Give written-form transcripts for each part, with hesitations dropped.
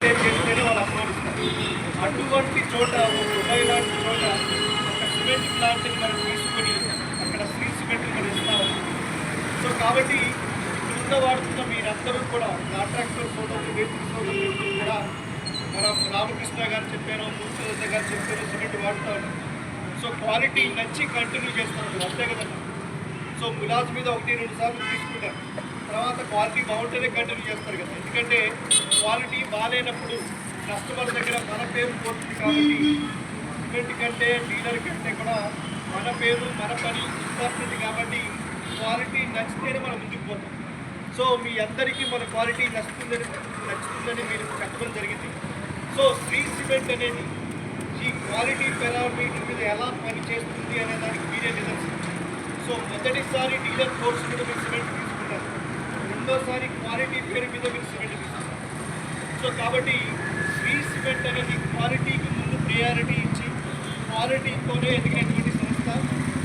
చేస్తేనే వాళ్ళు అప్లోడ్ ఇస్తారు. అటువంటి చోట దుబాయ్ లాంటి చోట ఒక సిమెంట్ ప్లాంట్ని మనం తీసుకొని అక్కడ శ్రీ సిమెంట్ మనం ఇస్తాము. సో కాబట్టి ఇప్పుడున్న వాడుతున్న మీరందరూ కూడా కాంట్రాక్టర్ సోదరులు వేదిక సోదరులు కూడా మనం రామకృష్ణ గారు చెప్పారు, మూర్తిదత్త గారు చెప్పారు, సిమెంట్ వాడుతూ ఉన్నాం. సో క్వాలిటీ నచ్చి కంటిన్యూ చేస్తున్నారు, అంతే కదండి. సో ములాజ్ మీద 1-2 సార్లు తీసుకుంటారు, తర్వాత క్వాలిటీ బాగుంటేనే కంటిన్యూ చేస్తారు కదా. ఎందుకంటే క్వాలిటీ బాగాలేనప్పుడు కస్టమర్ దగ్గర మన పేరు పోతుంది. కాబట్టి సిమెంట్ కంటే డీలర్ కంటే కూడా మన పేరు మన పని ఇంపార్టెంట్. కాబట్టి క్వాలిటీ నచ్చితేనే మనం ముందుకు పోతాం. సో మీ అందరికీ మన క్వాలిటీ నచ్చుతుందని మీరు చెప్పడం జరిగింది. సో శ్రీ సిమెంట్ అనేది ఈ క్వాలిటీ పారామీటర్ మీద ఎలా పని చేస్తుంది అనే దానికి మీరే నిదర్శనం. సో మొదటిసారి డీలర్ కోర్స్ మీద మీరు సిమెంట్ తీసుకుంటారు, రెండోసారి క్వాలిటీ పేరు మీద మీరు సిమెంట్ తీసుకుంటారు. సో కాబట్టి శ్రీ సిమెంట్ అనేది క్వాలిటీకి ముందు ప్రయారిటీ ఇచ్చి క్వాలిటీతోనే ఎదిగినటువంటి సంస్థ.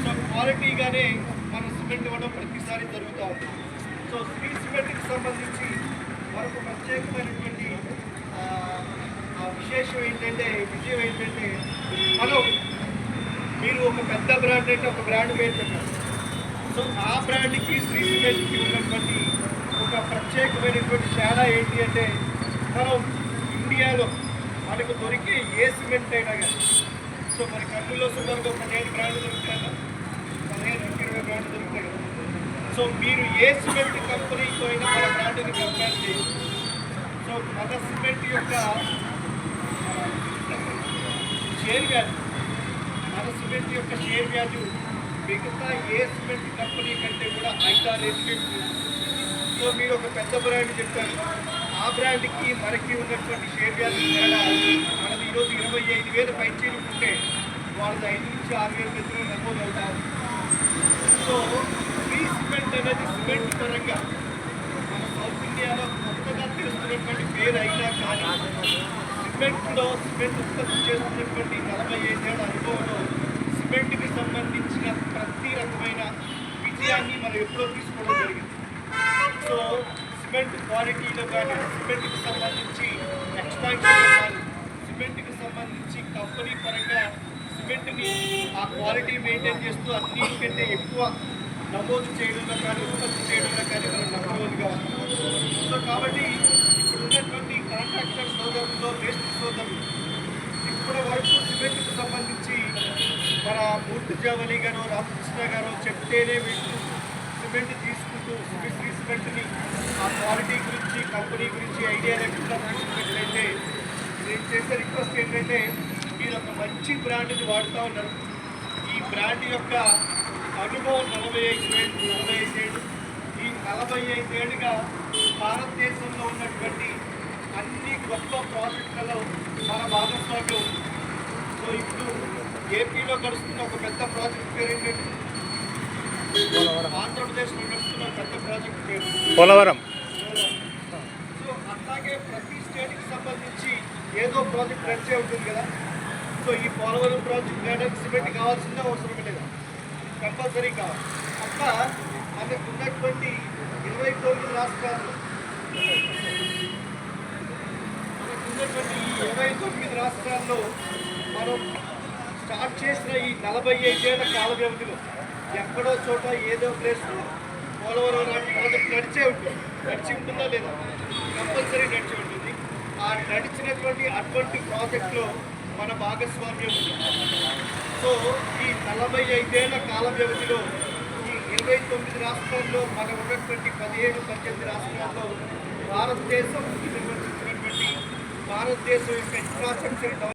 సో క్వాలిటీగానే మనం సిమెంట్ ఇవ్వడం ప్రతిసారి జరుగుతూ ఉంది. సో శ్రీ సిమెంట్కి సంబంధించి మరొక ప్రత్యేకమైనటువంటి విశేషం ఏంటంటే, విజయం ఏంటంటే, మనం మీరు ఒక పెద్ద బ్రాండ్ అంటే ఒక బ్రాండ్ పేరు చెప్పారు. సో ఆ బ్రాండ్కి శ్రీ సిమెంట్కి ఉన్నటువంటి ఒక ప్రత్యేకమైనటువంటి తేడా ఏంటి అంటే, మనం ఇండియాలో మనకు దొరికే ఏ సిమెంట్ అయినా కానీ, సో మన కర్నూలులో సుమారుగా 15 బ్రాండ్లు దొరుకుతాయి కదా, 15-20 బ్రాండ్లు దొరుకుతాయి కదా. సో మీరు ఏ సిమెంట్ కంపెనీతో అయినా మన బ్రాండ్ని కంపేర్ చేయండి. సో మన సిమెంట్ యొక్క షేర్ వాల్యూ, మన సిమెంట్ యొక్క షేర్ వాల్యూ మిగతా ఏ సిమెంట్ కంపెనీ కంటే కూడా 5-6 రెట్లు. సో మీరు ఒక పెద్ద బ్రాండ్ చెప్పారు, ఆ బ్రాండ్కి మనకి ఉన్నటువంటి షేర్ వాల్యూ తేడా. మనది ఈరోజు 25,000 పైచీలు ఉంటే వాళ్ళది 5-6,000 మధ్యలో నమోదు అవుతారు. సో శ్రీ సిమెంట్ అనేది సిమెంట్ పరంగా మన సౌత్ ఇండియాలో కొత్తగా తెలుస్తున్నటువంటి పేరు అయినా కానీ సిమెంట్లో సిమెంట్ ఉత్పత్తి చేస్తున్నటువంటి 45 ఏళ్ల అనుభవంలో సిమెంట్కి సంబంధించిన ప్రతి రకమైన విజయాన్ని మనం ఎప్పుడో తీసుకోవడం జరిగింది. సో సిమెంట్ క్వాలిటీలో కానీ, సిమెంట్కి సంబంధించి ఎక్స్పాన్షన్లో కానీ, సిమెంట్కి సంబంధించి కంపెనీ పరంగా సిమెంట్ని ఆ క్వాలిటీ మెయింటైన్ చేస్తూ అన్నిటికంటే ఎక్కువ నమోదు చేయడంలో కానీ, ఉత్పత్తి చేయడంలో కానీ మనం నమ్మకలుగా ఉన్నాం. సో కాబట్టి ఇప్పుడు ఉన్నటువంటి కాంట్రాక్టర్ సోదరుల్లో వేస్ట్ సోదరులు ఇప్పటి వరకు సిమెంట్కి సంబంధించి మన మూర్తిజావలి గారు, రామకృష్ణ గారు చెప్తేనే వీళ్ళు సిమెంట్ తీసుకుంటూ శ్రీ సిమెంట్ని ఆ క్వాలిటీ గురించి, కంపెనీ గురించి ఐడియా లేకుండా తీసుకున్నట్లయితే నేను చేసే రిక్వెస్ట్ ఏంటంటే, మీరు ఒక మంచి బ్రాండ్ని వాడుతూ ఉన్నారు. ఈ బ్రాండ్ యొక్క అనుభవం 45 ఏళ్ళు. ఈ 45 ఏళ్ళుగా భారతదేశంలో ఉన్నటువంటి అన్ని గొప్ప ప్రాజెక్టులలో మన భాగస్వామ్యం ఉంది. సో ఇప్పుడు ఏపీలో గడుస్తున్న ఒక పెద్ద ప్రాజెక్ట్ పేరు ఏంటంటే, ఆంధ్రప్రదేశ్లో నడుస్తున్న పెద్ద ప్రాజెక్ట్ పేరు పోలవరం. సో అట్లాగే ప్రతి స్టేట్కి సంబంధించి ఏదో ప్రాజెక్ట్ నడిచే ఉంటుంది కదా. సో ఈ పోలవరం ప్రాజెక్ట్ చేయడానికి సిమెంట్ కావాల్సిందే అవసరం లేదు, కంపల్సరీ కావాలి. అట్లా మనకు ఉన్నటువంటి 29 రాష్ట్రాల్లో ఈ 29 రాష్ట్రాల్లో మనం స్టార్ట్ చేసిన ఈ 45 ఏళ్ల కాల వ్యవధిలో ఎక్కడో చోట ఏదో ప్లేస్లో పోలవరం లాంటి ప్రాజెక్ట్ నడిచి ఉంటుందా లేదా? కంపల్సరీ నడిచి ఉంటుంది. ఆ నడిచినటువంటి అటువంటి ప్రాజెక్టులో మన భాగస్వామ్యం ఉంది. సో ఈ 45 ఏళ్ల కాల వ్యవధిలో ఈ 29 రాష్ట్రాల్లో మన ఉన్నటువంటి 17-18 రాష్ట్రాల్లో భారతదేశం నిర్వహించినటువంటి భారతదేశం యొక్క ఇన్ఫ్రాస్ట్రక్చర్